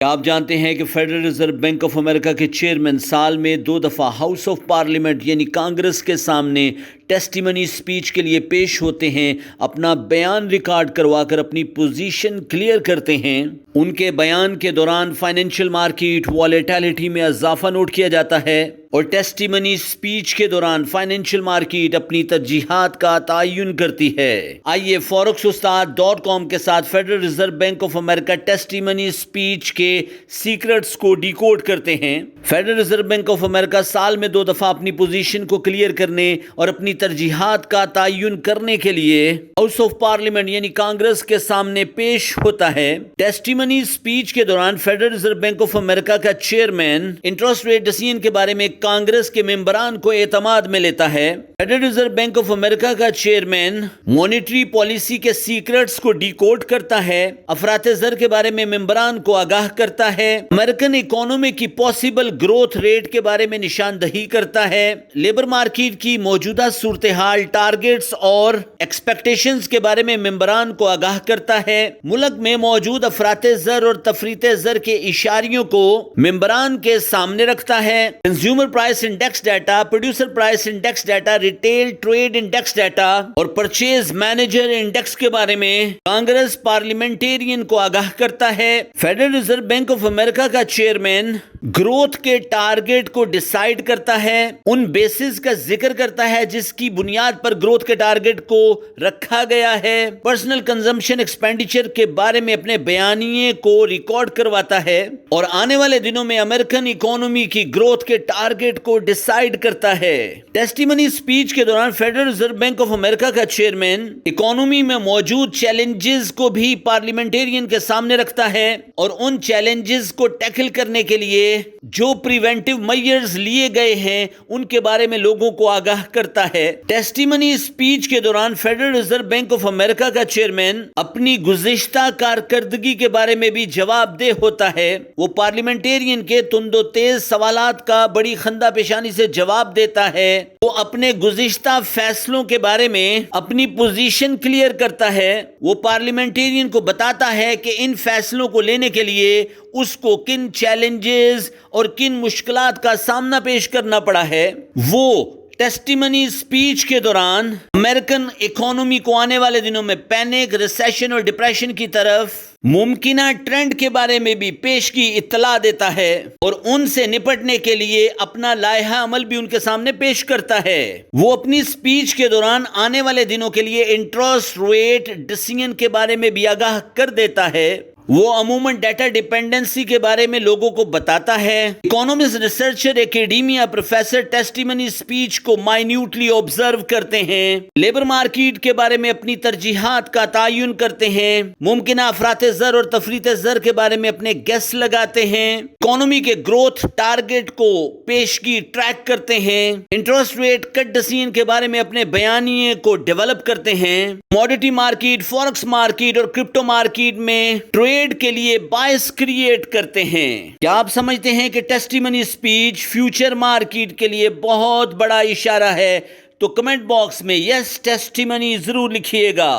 آپ جانتے ہیں کہ فیڈرل ریزرو بینک آف امریکہ کے چیئرمین سال میں 2 دفعہ ہاؤس آف پارلیمنٹ یعنی کانگریس کے سامنے ٹیسٹیمنی سپیچ کے لیے پیش ہوتے ہیں، اپنا بیان ریکارڈ کروا کر اپنی پوزیشن کلیئر کرتے ہیں۔ ان کے بیان کے دوران فائنینشیل مارکیٹ والیٹیلٹی میں اضافہ نوٹ کیا جاتا ہے اور ٹیسٹیمنی سپیچ کے دوران فائنینشیل مارکیٹ اپنی ترجیحات کا تعین کرتی ہے۔ آئیے forex-ustad.com کے ساتھ federal Reserve Bank of America testimony speech کے سیکرٹس کو ڈیکوڈ کرتے ہیں۔ فیڈرل ریزرو بینک آف امریکہ سال میں 2 دفعہ اپنی پوزیشن کو کلیئر کرنے اور اپنی ترجیحات کا تعین کرنے کے لیے ہاؤس آف پارلیمنٹ یعنی کانگریس کے سامنے پیش ہوتا ہے۔ ٹیسٹیمنی سپیچ کے دوران federal Reserve Bank of America کا چیئرمین انٹرسٹ ریٹ ڈیسیژن کے بارے میں کانگریس کے ممبران کو اعتماد میں لیتا ہے۔ Federal Reserve Bank of America کا چیئرمین مانیٹری پالیسی کے سیکرٹس کو ڈیکوڈ کرتا ہے، افراط زر کے بارے میں ممبران کو آگاہ کرتا ہے، امریکن اکانومی کی پاسبل گروتھ ریٹ کے بارے میں نشاندہی کرتا ہے، لیبر مارکیٹ کی موجودہ صورتحال، ٹارگیٹس اور ایکسپیکٹیشنز کے بارے میں ممبران کو آگاہ کرتا ہے، ملک میں موجود افراط زر اور تفریط زر کے اشاریوں کو ممبران کے سامنے رکھتا ہے، consumer price index data, producer price index data, retail trade index data اور پرچیز مینیجر انڈیکس کے بارے میں کانگریس پارلیمنٹیرین کو آگاہ کرتا ہے۔ Federal Reserve Bank of America کا چیئرمین گروتھ کے ٹارگیٹ کو ڈیسائیڈ کرتا ہے، ان بیسز کا ذکر کرتا ہے جس کی بنیاد پر گروتھ کے ٹارگیٹ کو رکھا گیا ہے، پرسنل کنزمپشن ایکسپینڈیچر کے بارے میں اپنے بیانیے کو ریکارڈ کرواتا ہے اور آنے والے دنوں میں امریکن اکانومی کی گروتھ کے ٹارگیٹ کو ڈیسائیڈ کرتا ہے۔ ٹیسٹیمنی سپیچ کے دوران federal Reserve Bank of America کا چیئرمین اکانومی میں موجود چیلنجز کو بھی پارلیمنٹیرین کے سامنے رکھتا ہے اور ان چیلنجز کو ٹیکل کرنے کے لیے جو پریونٹیو میئرز لیے گئے ہیں ان کے بارے میں لوگوں کو آگاہ کرتا ہے۔ ٹیسٹیمنی سپیچ کے دوران federal Reserve Bank of America کا چیئرمین اپنی گزشتہ کارکردگی کے بارے میں بھی جواب دہ ہوتا ہے، وہ پارلیمنٹیرین کے تند و تیز سوالات کا بڑی خندہ پیشانی سے جواب دیتا ہے، وہ اپنے گزشتہ فیصلوں کے بارے میں اپنی پوزیشن کلیئر کرتا ہے، وہ پارلیمنٹیرین کو بتاتا ہے کہ ان فیصلوں کو لینے کے لیے اس کو کن چیلنجز اور کن مشکلات کا سامنا پیش کرنا پڑا ہے۔ وہ ٹیسٹیمنی سپیچ کے دوران امریکن اکانومی کو آنے والے دنوں میں پینک، ریسیشن اور ڈپریشن کی طرف ممکنہ ٹرینڈ کے بارے میں بھی پیشگی اطلاع دیتا ہے اور ان سے نپٹنے کے لیے اپنا لائحہ عمل بھی ان کے سامنے پیش کرتا ہے۔ وہ اپنی سپیچ کے دوران آنے والے دنوں کے لیے انٹرسٹ ریٹ ڈیسیژن کے بارے میں بھی آگاہ کر دیتا ہے، وہ عموماً ڈیٹا ڈیپینڈنسی کے بارے میں لوگوں کو بتاتا ہے۔ Economist, researcher, academia professor testimony speech کو مائنیوٹلی آبزرو کرتے ہیں، لیبر مارکیٹ کے بارے میں اپنی ترجیحات کا تعین کرتے ہیں، ممکنہ افراط زر اور تفریط زر کے بارے میں اپنے گیس لگاتے ہیں، اکانومی کے گروتھ ٹارگیٹ کو پیشگی ٹریک کرتے ہیں، انٹرسٹ ریٹ کٹ ڈیسیژن کے بارے میں اپنے بیانیے کو ڈیولپ کرتے ہیں، کموڈٹی مارکیٹ، فوریکس مارکیٹ اور کرپٹو مارکیٹ میں ٹریڈ کے لیے باعث کریٹ کرتے ہیں۔ کیا آپ سمجھتے ہیں کہ ٹیسٹیمنی سپیچ فیوچر مارکیٹ کے لیے بہت بڑا اشارہ ہے؟ تو کمنٹ باکس میں یس ٹیسٹیمنی ضرور لکھیے گا۔